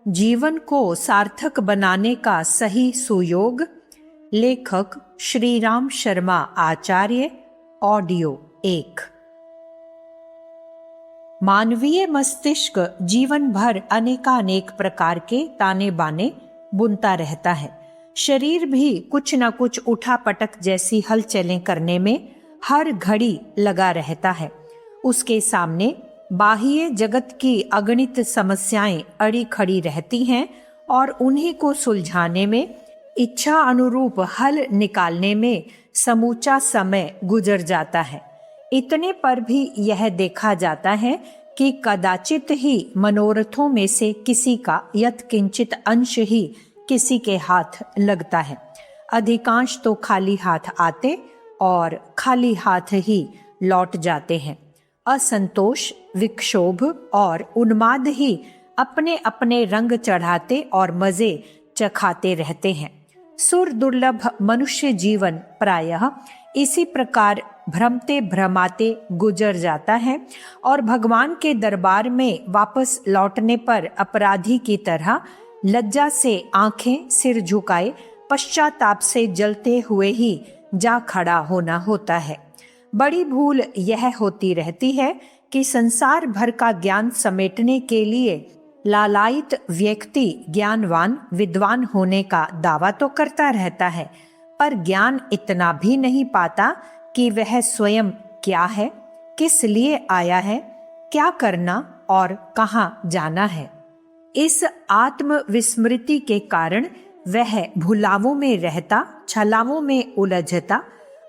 जीवन को सार्थक बनाने का सही सुयोग। लेखक श्री राम शर्मा आचार्य। ऑडियो 1। मानवीय मस्तिष्क जीवन भर अनेकानेक प्रकार के ताने बाने बुनता रहता है। शरीर भी कुछ न कुछ उठापटक जैसी हलचलें करने में हर घड़ी लगा रहता है। उसके सामने बाह्य जगत की अगणित समस्याएं अड़ी खड़ी रहती हैं और उन्हीं को सुलझाने में, इच्छा अनुरूप हल निकालने में समूचा समय गुजर जाता है। इतने पर भी यह देखा जाता है कि कदाचित ही मनोरथों में से किसी का यत्किंचित अंश ही किसी के हाथ लगता है। अधिकांश तो खाली हाथ आते और खाली हाथ ही लौट जाते हैं। असंतोष, विक्षोभ और उन्माद ही अपने अपने रंग चढ़ाते और मजे चखाते रहते हैं। सुर दुर्लभ मनुष्य जीवन प्रायः इसी प्रकार भ्रमते भ्रमाते गुजर जाता है और भगवान के दरबार में वापस लौटने पर अपराधी की तरह लज्जा से आंखें सिर झुकाए पश्चाताप से जलते हुए ही जा खड़ा होना होता है। बड़ी भूल यह होती रहती है कि संसार भर का ज्ञान समेटने के लिए लालायित व्यक्ति ज्ञानवान विद्वान होने का दावा तो करता रहता है, पर ज्ञान इतना भी नहीं पाता कि वह स्वयं क्या है, किस लिए आया है, क्या करना और कहाँ जाना है। इस आत्म विस्मृति के कारण वह भुलावों में रहता, छलावों में उलझता,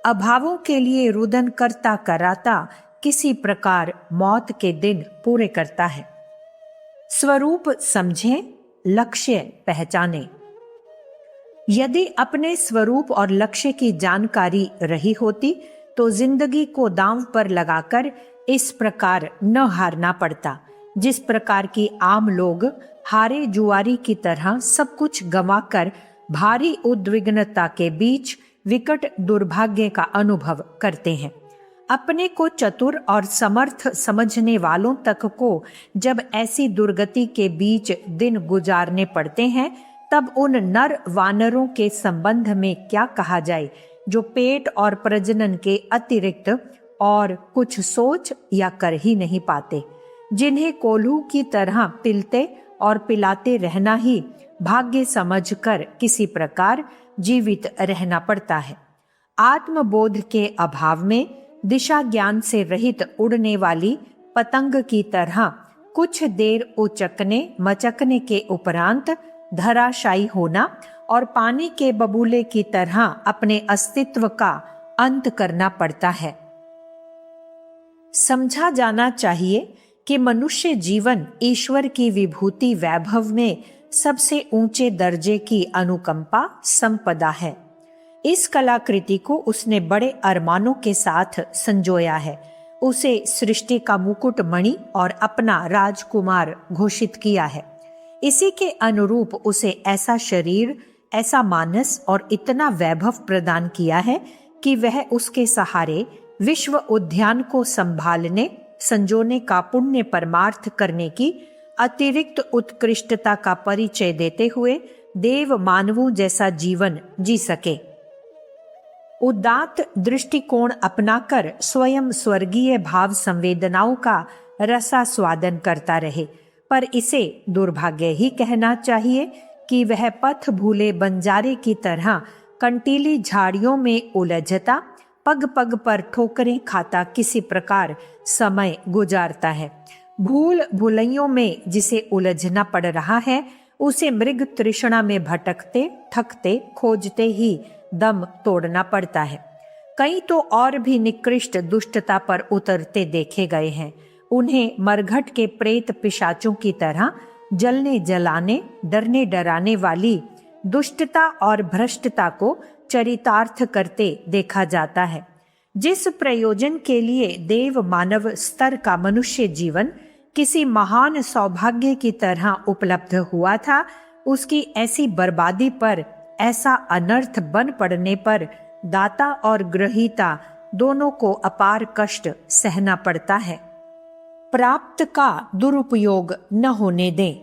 अभावों के लिए रुदन करता कराता किसी प्रकार मौत के दिन पूरे करता है। स्वरूप समझें, लक्ष्य पहचानें। यदि अपने स्वरूप और लक्ष्य की जानकारी रही होती तो जिंदगी को दांव पर लगाकर इस प्रकार न हारना पड़ता, जिस प्रकार की आम लोग हारे जुआरी की तरह सब कुछ गंवाकर भारी उद्विग्नता के बीच विकट दुर्भाग्य का अनुभव करते हैं। अपने को चतुर और समर्थ समझने वालों तक को जब ऐसी दुर्गति के बीच दिन गुजारने पड़ते हैं, तब उन नर वानरों के संबंध में क्या कहा जाए जो पेट और प्रजनन के अतिरिक्त और कुछ सोच या कर ही नहीं पाते, जिन्हें कोल्हू की तरह पिलते और पिलाते रहना ही भाग्य समझकर किसी प्रकार जीवित रहना पड़ता है। आत्मबोध के अभाव में दिशा ज्ञान से रहित उड़ने वाली पतंग की तरह कुछ देर उचकने मचकने के उपरांत धराशायी होना और पानी के बबूले की तरह अपने अस्तित्व का अंत करना पड़ता है। समझा जाना चाहिए कि मनुष्य जीवन ईश्वर की विभूति वैभव में सबसे ऊंचे दर्जे की अनुकंपा संपदा है। इस कलाकृति को उसने बड़े अरमानों के साथ संजोया है। उसे सृष्टि का मुकुट मणि और अपना राजकुमार घोषित किया है। इसी के अनुरूप उसे ऐसा शरीर, ऐसा मानस और इतना वैभव प्रदान किया है कि वह उसके सहारे विश्व उद्यान को संभालने संजोने का पुण्य परमार्थ करने की अतिरिक्त उत्कृष्टता का परिचय देते हुए देव मानवों जैसा जीवन जी सके। उदात्त दृष्टिकोण अपनाकर स्वयं स्वर्गीय भाव संवेदनाओं का रसास्वादन करता रहे, पर इसे दुर्भाग्य ही कहना चाहिए कि वह पथ भूले बंजारे की तरह कंटीली झाड़ियों में उलझता, पग पग पर ठोकरें खाता किसी प्रकार समय गुजारता है। भूल भुलैयों में जिसे उलझना पड़ रहा है, उसे मृग तृष्णा में भटकते थकते खोजते ही दम तोड़ना पड़ता है। कई तो और भी निकृष्ट दुष्टता पर उतरते देखे गए हैं। उन्हें मरघट के प्रेत पिशाचों की तरह जलने जलाने, डरने डराने वाली दुष्टता और भ्रष्टता को चरितार्थ करते देखा जाता है। जिस प्रयोजन के लिए देव मानव स्तर का मनुष्य जीवन किसी महान सौभाग्य की तरह उपलब्ध हुआ था, उसकी ऐसी बर्बादी पर, ऐसा अनर्थ बन पड़ने पर दाता और ग्रहीता दोनों को अपार कष्ट सहना पड़ता है। प्राप्त का दुरुपयोग न होने दें।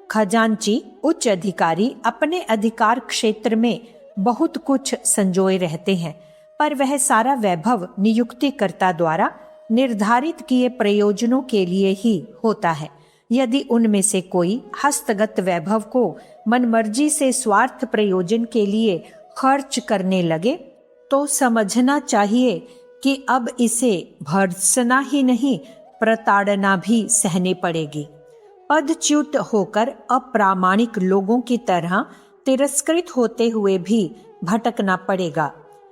खजांची, उच्च अधिकारी अपने अधिकार क्षेत्र में बहुत कुछ संजोए रहते हैं, पर वह सारा वैभव नियुक्तिकर्ता द्वारा निर्धारित किए प्रयोजनों के लिए ही होता है। यदि उनमें से कोई हस्तगत वैभव को मनमर्जी से स्वार्थ प्रयोजन के लिए खर्च करने लगे तो समझना चाहिए कि अब इसे भर्त्सना ही नहीं, प्रताड़ना भी सहनी पड़ेगी। पदच्युत होकर अप्रामाणिक लोगों की तरह तिरस्कृत होते हुए भी भटकना पड़ेगा।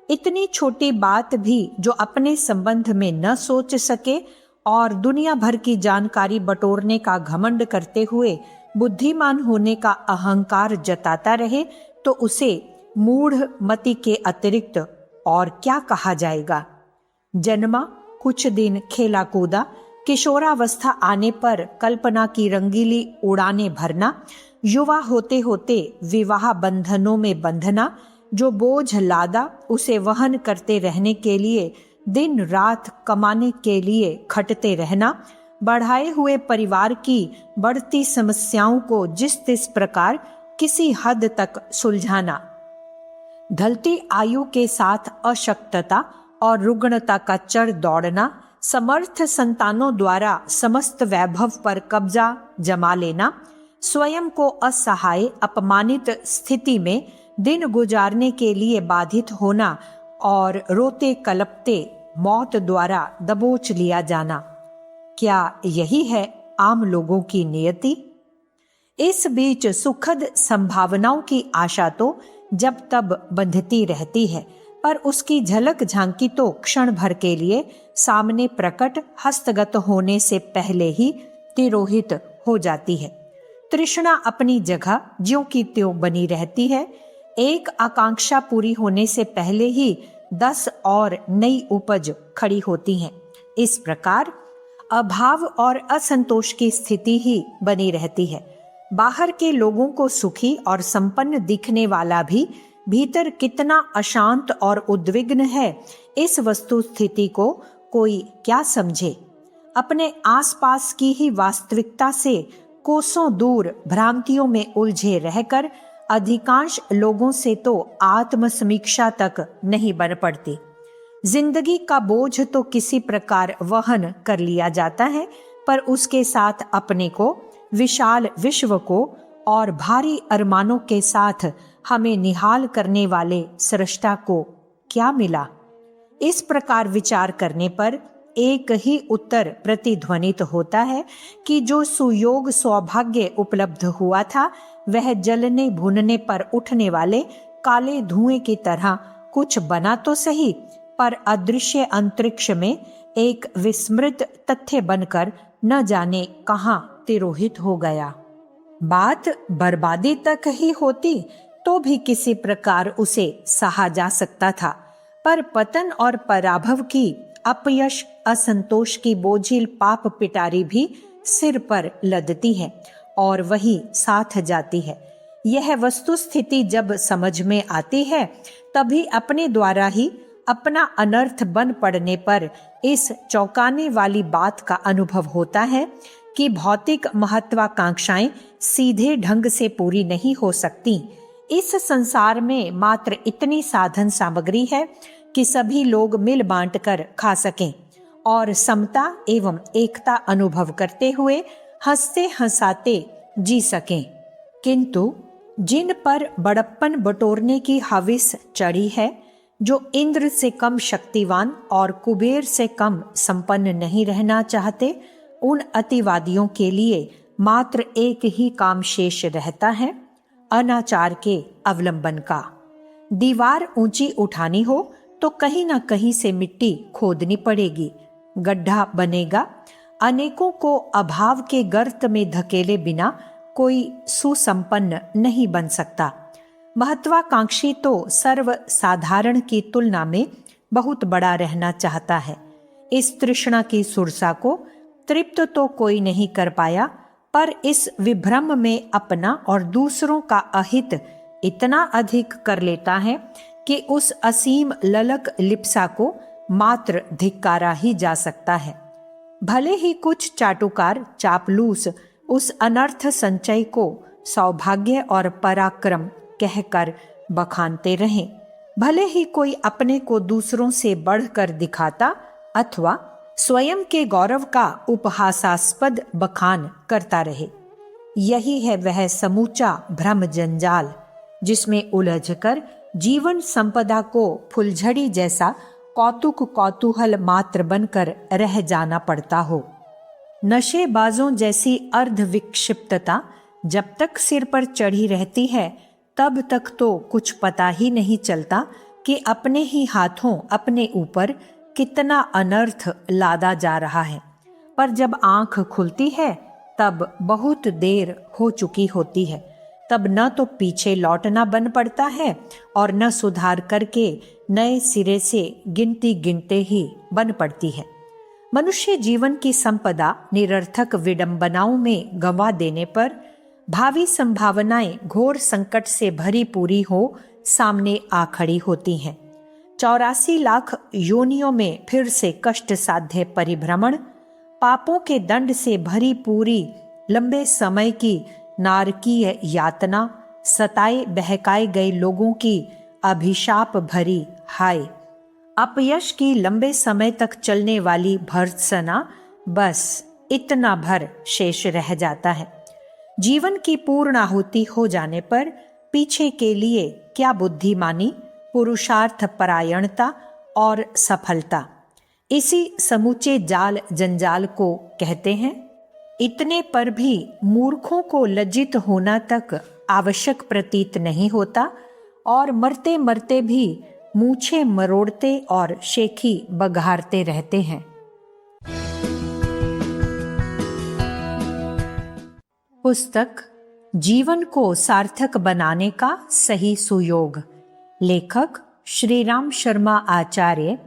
इतनी छोटी बात भी जो अपने संबंध में न सोच सके और दुनिया भर की जानकारी बटोरने का घमंड करते हुए बुद्धिमान होने का अहंकार जताता रहे, तो उसे मूढ़ मति के अतिरिक्त और क्या कहा जाएगा। जन्मा, कुछ दिन खेला कूदा, किशोरावस्था आने पर कल्पना की रंगीली उड़ाने भरना, युवा होते होते विवाह बंधनों में बंधना, जो बोझ लादा उसे वहन करते रहने के लिए दिन रात कमाने के लिए खटते रहना, बढ़ाए हुए परिवार की बढ़ती समस्याओं को जिस तिस प्रकार किसी हद तक सुलझाना, ढलती आयु के साथ अशक्तता और रुग्णता का चढ़ दौड़ना, समर्थ संतानों द्वारा समस्त वैभव पर कब्जा जमा लेना, स्वयं को असहाय अपमानित स्थिति में दिन गुजारने के लिए बाधित होना और रोते कलपते मौत द्वारा दबोच लिया जाना, क्या यही है आम लोगों की नियति? इस बीच सुखद संभावनाओं की आशा तो जब तब बंधती रहती है, पर उसकी झलक झांकी तो क्षण भर के लिए सामने प्रकट हस्तगत होने से पहले ही तिरोहित हो जाती है। तृष्णा अपनी जगह ज्यों की त्यों बनी रहती है। एक आकांक्षा पूरी होने से पहले ही 10 और नई उपज खड़ी होती हैं। इस प्रकार अभाव और असंतोष की स्थिति ही बनी रहती है। बाहर के लोगों को सुखी और संपन्न दिखने वाला भी भीतर कितना अशांत और उद्विग्न है, इस वस्तु स्थिति को कोई क्या समझे। अपने आसपास की ही वास्तविकता से कोसों दूर भ्रांतियों में उलझे रहकर अधिकांश लोगों से तो आत्मसमीक्षा तक नहीं बन पड़ती। जिंदगी का बोझ तो किसी प्रकार वहन कर लिया जाता है, पर उसके साथ अपने को, विशाल विश्व को और भारी अरमानों के साथ हमें निहाल करने वाले सृष्टा को क्या मिला? इस प्रकार विचार करने पर एक ही उत्तर प्रतिध्वनित होता है कि जो सुयोग सौभाग्य उपलब्ध हुआ था वह जलने भुनने पर उठने वाले काले धुएं की तरह कुछ बना तो सही, पर अदृश्य अंतरिक्ष में एक विस्मृत तथ्य बनकर न जाने कहां तिरोहित हो गया। बात बर्बादी तक ही होती तो भी किसी प्रकार उसे सहा जा सकता था, पर पतन और पराभव की, अपयश असंतोष की बोझिल पाप पिटारी भी सिर पर लदती है और वही साथ जाती है। यह वस्तु स्थिति जब समझ में आती है तभी अपने द्वारा ही अपना अनर्थ बन पड़ने पर इस चौंकाने वाली बात का अनुभव होता है कि भौतिक महत्वाकांक्षाएं सीधे ढंग से पूरी नहीं हो सकती। इस संसार में मात्र इतनी साधन सामग्री है कि सभी लोग मिल बांट कर खा सकें और समता एवं एकता अनुभव करते हुए हंसते हंसाते जी सकें। किंतु जिन पर बड़प्पन बटोरने की हविस चढ़ी है, जो इंद्र से कम शक्तिवान और कुबेर से कम संपन्न नहीं रहना चाहते, उन अतिवादियों के लिए मात्र एक ही काम शेष रहता है, अनाचार के अवलंबन का। दीवार ऊंची उठानी हो तो कहीं ना कहीं से मिट्टी खोदनी पड़ेगी, गड्ढा बनेगा। अनेकों को अभाव के गर्त में धकेले बिना कोई सुसंपन्न नहीं बन सकता। महत्वाकांक्षी तो सर्व साधारण की तुलना में बहुत बड़ा रहना चाहता है। इस तृष्णा की सुरसा को तृप्त तो कोई नहीं कर पाया, पर इस विभ्रम में अपना और दूसरों का अहित इतना अधिक कर लेता है कि उस असीम ललक लिप्सा को मात्र धिक्कारा ही जा सकता है। भले ही कुछ चाटुकार चापलूस उस अनर्थ संचय को सौभाग्य और पराक्रम कहकर बखानते रहें, भले ही कोई अपने को दूसरों से बढ़कर दिखाता अथवा स्वयं के गौरव का उपहासास्पद बखान करता रहे। यही है वह समूचा भ्रम जंजाल जिसमें उलझकर जीवन संपदा को फुलझड़ी जैसा कौतुक कौतूहल मात्र बनकर रह जाना पड़ता हो। नशेबाजों जैसी अर्ध विक्षिप्तता जब तक सिर पर चढ़ी रहती है तब तक तो कुछ पता ही नहीं चलता कि अपने ही हाथों अपने ऊपर कितना अनर्थ लादा जा रहा है, पर जब आंख खुलती है तब बहुत देर हो चुकी होती है। तब न तो पीछे लौटना बन पड़ता है और न सुधार करके नए सिरे से गिनती गिनते ही बन पड़ती है। मनुष्य जीवन की संपदा निरर्थक विडंबनाओं में गंवा देने पर भावी संभावनाएं घोर संकट से भरी पूरी हो सामने आ खड़ी होती हैं। 84 लाख योनियों में फिर से कष्ट साध्य परिभ्रमण, पापों के दंड से भरी पूरी लंबे समय की नारकीय यातना, सताए बहकाए गए लोगों की अभिशाप भरी हाय, अपयश की लंबे समय तक चलने वाली भर्त्सना, बस इतना भर शेष रह जाता है। जीवन की पूर्ण आहुति हो जाने पर पीछे के लिए क्या बुद्धिमानी, पुरुषार्थ परायणता और सफलता, इसी समूचे जाल जंजाल को कहते हैं। इतने पर भी मूर्खों को लज्जित होना तक आवश्यक प्रतीत नहीं होता और मरते मरते भी मूछें मरोड़ते और शेखी बघारते रहते हैं। पुस्तक जीवन को सार्थक बनाने का सही सुयोग, लेखक श्रीराम शर्मा आचार्य,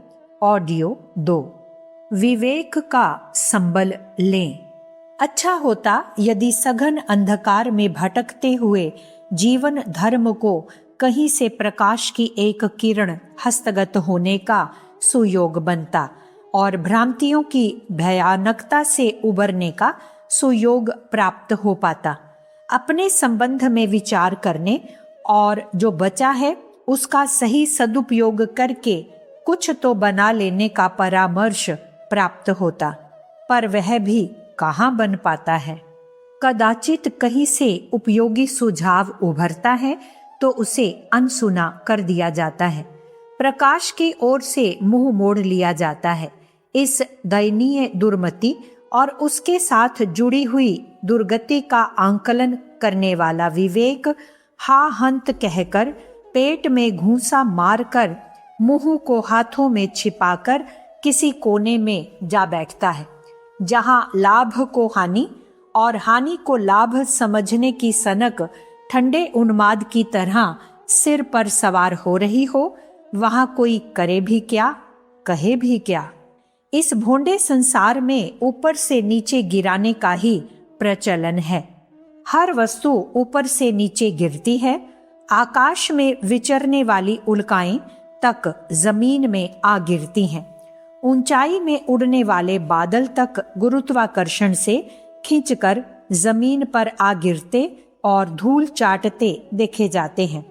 ऑडियो 2। विवेक का संबल लें। अच्छा होता यदि सघन अंधकार में भटकते हुए जीवन धर्म को कहीं से प्रकाश की एक किरण हस्तगत होने का सुयोग बनता और भ्रांतियों की भयानकता से उबरने का सुयोग प्राप्त हो पाता। अपने संबंध में विचार करने और जो बचा है उसका सही सदुपयोग करके कुछ तो बना लेने का परामर्श प्राप्त होता, पर वह भी कहाँ बन पाता है। कदाचित कहीं से उपयोगी सुझाव उभरता है तो उसे अनसुना कर दिया जाता है, प्रकाश की ओर से मुंह मोड़ लिया जाता है। इस दयनीय दुर्मति और उसके साथ जुड़ी हुई दुर्गति का आंकलन करने वाला विवेक हा हंत कहकर पेट में घूंसा मारकर मुंह को हाथों में छिपाकर किसी कोने में जा बैठता है, जहां लाभ को हानि और हानि को लाभ समझने की सनक ठंडे उन्माद की तरह सिर पर सवार हो रही हो। वहां कोई करे भी क्या, कहे भी क्या। इस भोंडे संसार में ऊपर से नीचे गिराने का ही प्रचलन है। हर वस्तु ऊपर से नीचे गिरती है। आकाश में विचरने वाली उल्काएं तक जमीन में आ गिरती हैं। ऊंचाई में उड़ने वाले बादल तक गुरुत्वाकर्षण से खींचकर जमीन पर आ गिरते और धूल चाटते देखे जाते हैं।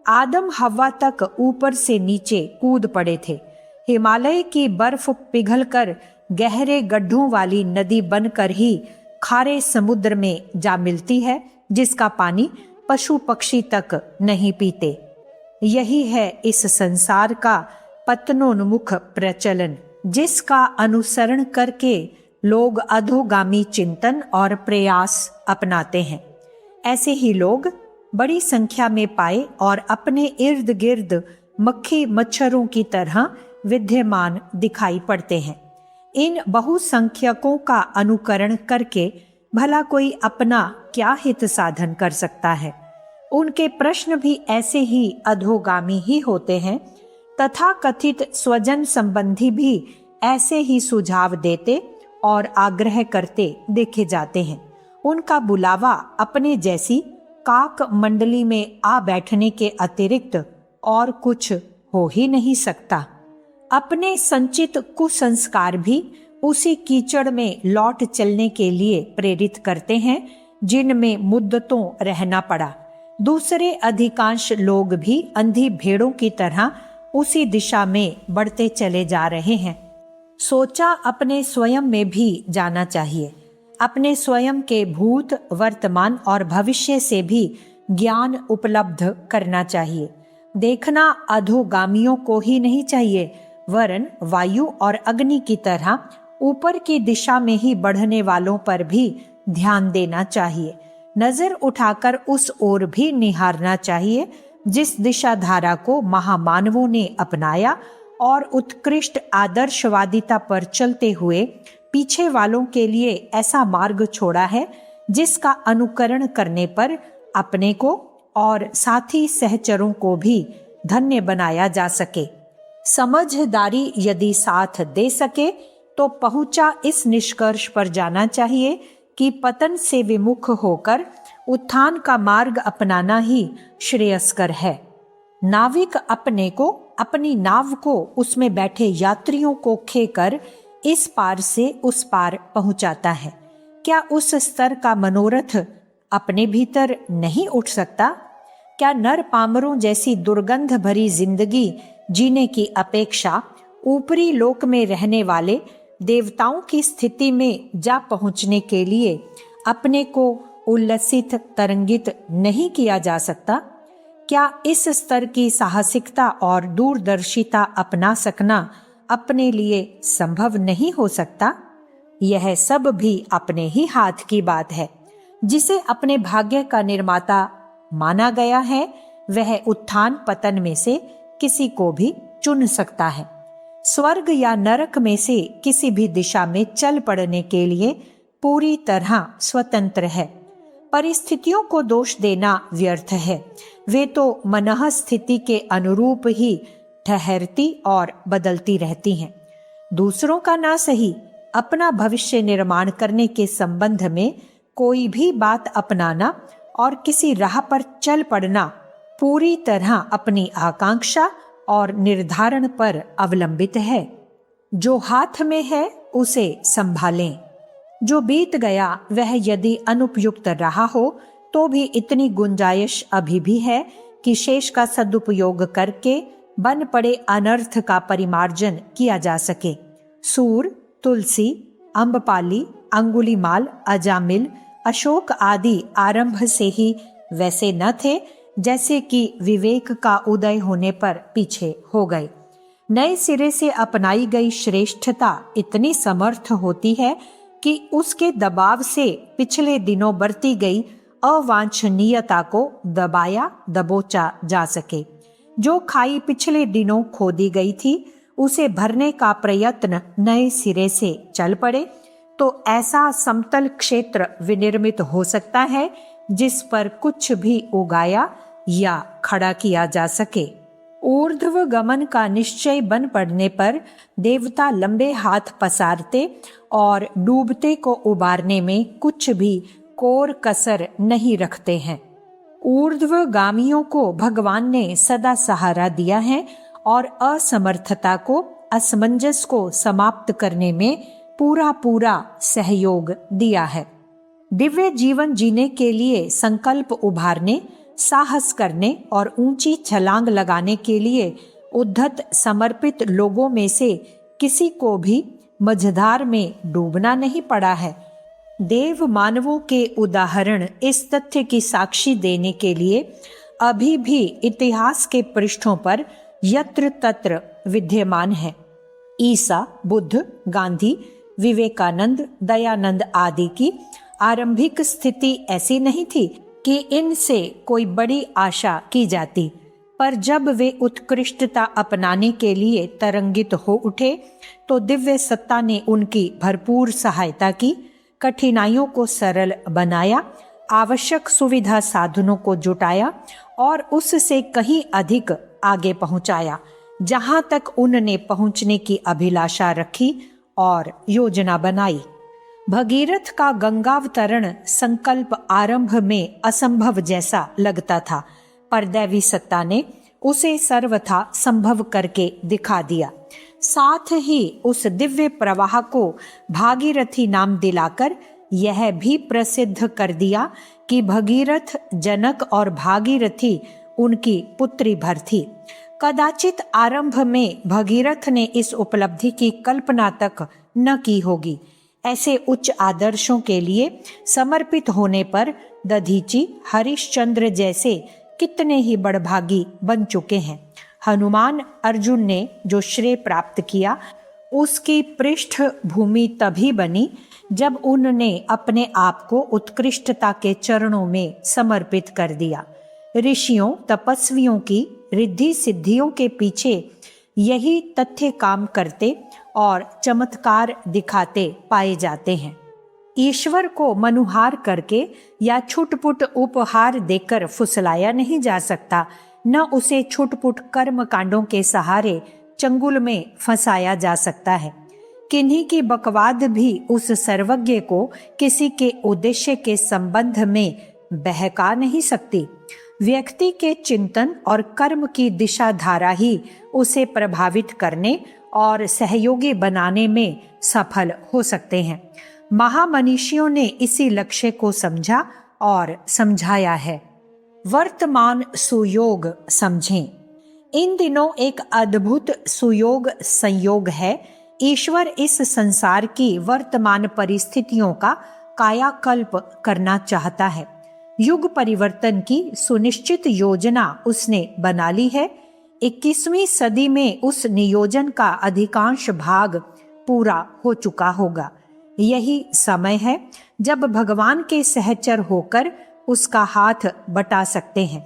आदम हव्वा तक ऊपर से नीचे कूद पड़े थे। हिमालय की बर्फ पिघलकर गहरे गड्ढों वाली नदी बनकर ही खारे समुद्र में जा मिलती है, जिसका पानी पशु पक्षी तक नहीं पीते। यही है इस संसार का पतनोन्मुख प्रचलन, जिसका अनुसरण करके लोग अधोगामी चिंतन और प्रयास अपनाते हैं। ऐसे ही लोग बड़ी संख्या में पाए और अपने इर्द गिर्द मक्खी मच्छरों की तरह विद्यमान दिखाई पड़ते हैं। इन बहुसंख्यकों का अनुकरण करके भला कोई अपना क्या हित साधन कर सकता है। उनके प्रश्न भी ऐसे ही अधोगामी ही होते हैं। तथा कथित स्वजन संबंधी भी ऐसे ही सुझाव देते और आग्रह करते देखे जाते हैं। उनका बुलावा अपने जैसी काक मंडली में आ बैठने के अतिरिक्त और कुछ हो ही नहीं सकता। अपने संचित कुसंस्कार भी उसी कीचड़ में लौट चलने के लिए प्रेरित करते हैं जिनमें मुद्दतों रहना पड़ा। दूसरे अधिकांश लोग भी अंधी भेड़ों की तरह उसी दिशा में बढ़ते चले जा रहे हैं। सोचा अपने स्वयं में भी जाना चाहिए। अपने स्वयं के भूत, वर्तमान और भविष्य से भी ज्ञान उपलब्ध करना चाहिए। देखना अधोगामियों को ही नहीं चाहिए, वरन वायु और अग्नि की तरह ऊपर की दिशा में ही बढ़ने वालों पर भी ध्यान देना चाहिए। नजर उठाकर उस ओर भी निहारना चाहिए जिस दिशा धारा को महामानवों ने अपनाया और उत्कृष्ट आदर्शवादिता पर चलते हुए पीछे वालों के लिए ऐसा मार्ग छोड़ा है जिसका अनुकरण करने पर अपने को और साथी सहचरों को भी धन्य बनाया जा सके। समझदारी यदि साथ दे सके तो पहुंचा इस निष्कर्ष पर जाना चाहिए कि पतन से विमुख होकर उत्थान का मार्ग अपनाना ही श्रेयस्कर है। नाविक अपने को, अपनी नाव को, उसमें बैठे यात्रियों को खेकर इस पार से उस पार पहुंचाता है। क्या उस स्तर का मनोरथ अपने भीतर नहीं उठ सकता? क्या नर पामरों जैसी दुर्गंध भरी जिंदगी जीने की अपेक्षा ऊपरी लोक में रहने वाले देवताओं की स्थिति में जा पहुंचने के लिए अपने को उल्लसित, तरंगित नहीं किया जा सकता? क्या इस स्तर की साहसिकता और दूरदर्शिता अपना सकना अपने लिए संभव नहीं हो सकता? यह सब भी अपने ही हाथ की बात है। जिसे अपने भाग्य का निर्माता माना गया है वह उत्थान पतन में से किसी को भी चुन सकता है। स्वर्ग या नरक में से किसी भी दिशा में चल पड़ने के लिए पूरी तरह स्वतंत्र है। परिस्थितियों को दोष देना व्यर्थ है। वे तो मनः स्थिति के अनुरूप ही ठहरती और बदलती रहती हैं। दूसरों का ना सही, अपना भविष्य निर्माण करने के संबंध में कोई भी बात अपनाना और किसी राह पर चल पड़ना पूरी तरह अपनी आकांक्षा और निर्धारण पर अवलंबित है। जो हाथ में है उसे संभालें। जो बीत गया वह यदि अनुपयुक्त रहा हो तो भी इतनी गुंजाइश अभी भी है कि शेष का सदुपयोग करके बन पड़े अनर्थ का परिमार्जन किया जा सके। सूर, तुलसी, अम्बपाली, अंगुलीमाल, अजामिल, अशोक आदि आरंभ से ही वैसे न थे जैसे कि विवेक का उदय होने पर पीछे हो गए। नए सिरे से अपनाई गई श्रेष्ठता इतनी समर्थ होती है कि उसके दबाव से पिछले दिनों बरती गई अवांछनीयता को दबाया दबोचा जा सके। जो खाई पिछले दिनों खोदी गई थी उसे भरने का प्रयत्न नए सिरे से चल पड़े तो ऐसा समतल क्षेत्र विनिर्मित हो सकता है जिस पर कुछ भी उगाया या खड़ा किया जा सके। ऊर्ध्व गमन का निश्चय बन पड़ने पर देवता लंबे हाथ पसारते और डूबते को उबारने में कुछ भी कोर कसर नहीं रखते हैं। ऊर्ध्वगामियों को भगवान ने सदा सहारा दिया है और असमर्थता को, असमंजस को समाप्त करने में पूरा पूरा सहयोग दिया है। दिव्य जीवन जीने के लिए संकल्प उभारने, साहस करने और ऊंची छलांग लगाने के लिए उद्धत समर्पित लोगों में से किसी को भी मझधार में डूबना नहीं पड़ा है। देव मानवों के उदाहरण इस तथ्य की साक्षी देने के लिए अभी भी इतिहास के पृष्ठों पर यत्र तत्र विद्यमान है। ईसा, बुद्ध, गांधी, विवेकानंद, दयानंद आदि की आरंभिक स्थिति ऐसी नहीं थी कि इनसे कोई बड़ी आशा की जाती, पर जब वे उत्कृष्टता अपनाने के लिए तरंगित हो उठे तो दिव्य सत्ता ने उनकी भरपूर सहायता की, कठिनाइयों को सरल बनाया, आवश्यक सुविधा साधनों को जुटाया और उससे कहीं अधिक आगे पहुंचाया जहां तक उनने पहुंचने की अभिलाषा रखी और योजना बनाई। भगीरथ का गंगावतरण संकल्प आरंभ में असंभव जैसा लगता था, पर दैवी सत्ता ने उसे सर्वथा संभव करके दिखा दिया। साथ ही उस दिव्य प्रवाह को भागीरथी नाम दिलाकर यह भी प्रसिद्ध कर दिया कि भगीरथ, जनक और भागीरथी उनकी पुत्री भर थी। कदाचित आरंभ में भगीरथ ने इस उपलब्धि की कल्पना तक न की होगी। ऐसे उच्च आदर्शों के लिए समर्पित होने पर दधीची, हरिश्चंद्र जैसे कितने ही बड़भागी बन चुके हैं। हनुमान अर्जुन ने जो श्रेय प्राप्त किया, उसकी पृष्ठभूमि तभी बनी जब उनने अपने आप को उत्कृष्टता के चरणों में समर्पित कर दिया। ऋषियों, तपस्वियों की रिद्धि सिद्धियों के पीछे यही तथ्य काम करते और चमत्कार दिखाते पाए जाते हैं। ईश्वर को मनुहार करके या छुटपुट उपहार देकर फुसलाया नहीं जा सकता, न उसे छुटपुट कर्म कांडों के सहारे चंगुल में फंसाया जा सकता है। किन्हीं की बकवाद भी उस सर्वज्ञ को किसी के उद्देश्य के संबंध में बहका नहीं सकती। व्यक्ति के चिंतन और कर्म की दिशा धारा ही उसे प्रभावित करने और सहयोगी बनाने में सफल हो सकते हैं। महामनीषियों ने इसी लक्ष्य को समझा और समझाया है। वर्तमान सुयोग समझें। इन दिनों एक अद्भुत सुयोग संयोग है। ईश्वर इस संसार की वर्तमान परिस्थितियों का कायाकल्प करना चाहता है। युग परिवर्तन की सुनिश्चित योजना उसने बना ली है। 21वीं सदी में उस नियोजन का अधिकांश भाग पूरा हो चुका होगा। यही समय है जब भगवान के सहचर होकर उसका हाथ बटा सकते हैं।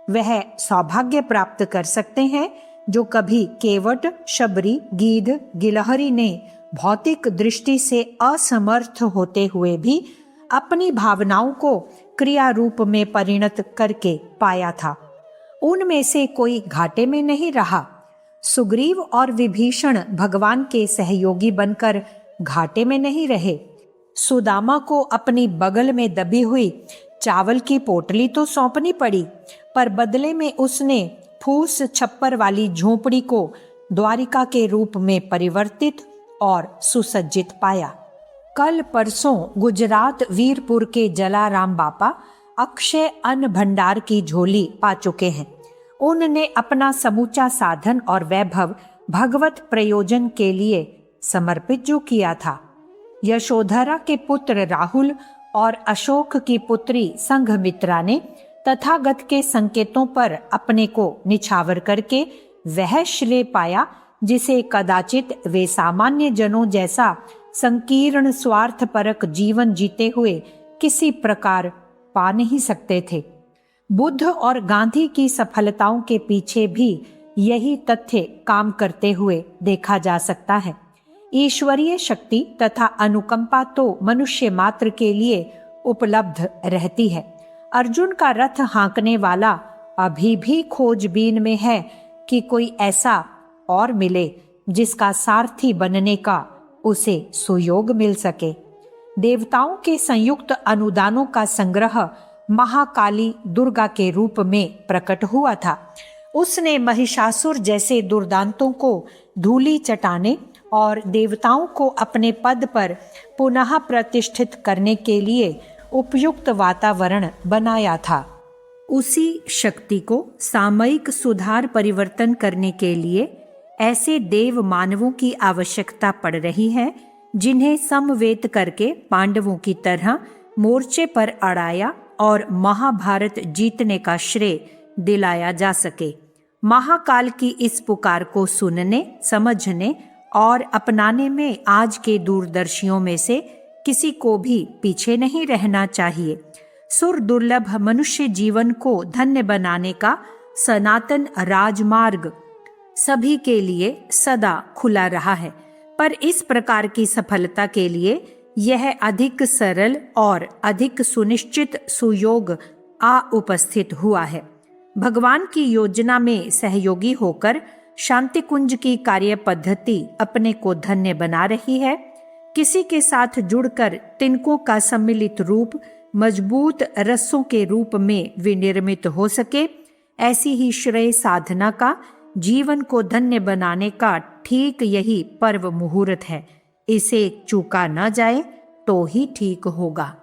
वह सौभाग्य प्राप्त कर सकते हैं जो कभी केवट, शबरी, गीध, गिलहरी ने भौतिक दृष्टि से असमर्थ होते हुए भी अपनी भावनाओं को क्रिया रूप में परिणत करके पाया था। उनमें से कोई घाटे में नहीं रहा। सुग्रीव और विभीषण भगवान के सहयोगी बनकर घाटे में नहीं रहे। सुदामा को अपनी बगल में दबी हुई चावल की पोटली तो सौंपनी पड़ी, पर बदले में उसने फूस छप्पर वाली झोपड़ी को द्वारिका के रूप में परिवर्तित और सुसज्जित पाया। कल परसों गुजरात वीरपुर के जलाराम बापा अक्षय अन्न भंडार की झोली पा चुके हैं। उनने अपना समूचा साधन और वैभव भगवत प्रयोजन के लिए समर्पित जो किया था। यशोधरा के पुत्र राहुल और अशोक की पुत्री संघमित्रा ने तथागत के संकेतों पर अपने को निछावर करके वह श्रेय पाया जिसे कदाचित वे सामान्य जनों जैसा संकीर्ण स्वार्थपरक जीवन जीते हुए किसी प्रकार पा नहीं सकते थे। बुद्ध और गांधी की सफलताओं के पीछे भी यही तथ्य काम करते हुए देखा जा सकता है। ईश्वरीय शक्ति तथा अनुकंपा तो मनुष्य मात्र के लिए उपलब्ध रहती है। अर्जुन का रथ हाँकने वाला अभी भी खोजबीन में है कि कोई ऐसा और मिले जिसका सारथी बनने का उसे सुयोग मिल सके। देवताओं के संयुक्त अनुदानों का संग्रह महाकाली दुर्गा के रूप में प्रकट हुआ था। उसने महिषासुर जैसे दुर्दांतों को धूलि चटाने और देवताओं को अपने पद पर पुनः प्रतिष्ठित करने के लिए उपयुक्त वातावरण बनाया था। उसी शक्ति को सामयिक सुधार परिवर्तन करने के लिए ऐसे देव मानवों की आवश्यकता पड़ रही है जिन्हें समवेत करके पांडवों की तरह मोर्चे पर अड़ाया और महाभारत जीतने का श्रेय दिलाया जा सके। महाकाल की इस पुकार को सुनने, समझने और अपनाने में आज के दूरदर्शियों में से किसी को भी पीछे नहीं रहना चाहिए। सुर दुर्लभ मनुष्य जीवन को धन्य बनाने का सनातन राजमार्ग सभी के लिए सदा खुला रहा है, पर इस प्रकार की सफलता के लिए यह अधिक सरल और अधिक सुनिश्चित सुयोग आ उपस्थित हुआ है। भगवान की योजना में सहयोगी होकर शांति कुंज की कार्य पद्धति अपने को धन्य बना रही है। किसी के साथ जुड़कर तिनकों का सम्मिलित रूप मजबूत रस्सों के रूप में विनिर्मित हो सके, ऐसी ही श्रेय साधना का जीवन को धन्य बनाने का ठीक यही पर्व मुहूर्त है। इसे चूका न जाए, तो ही ठीक होगा।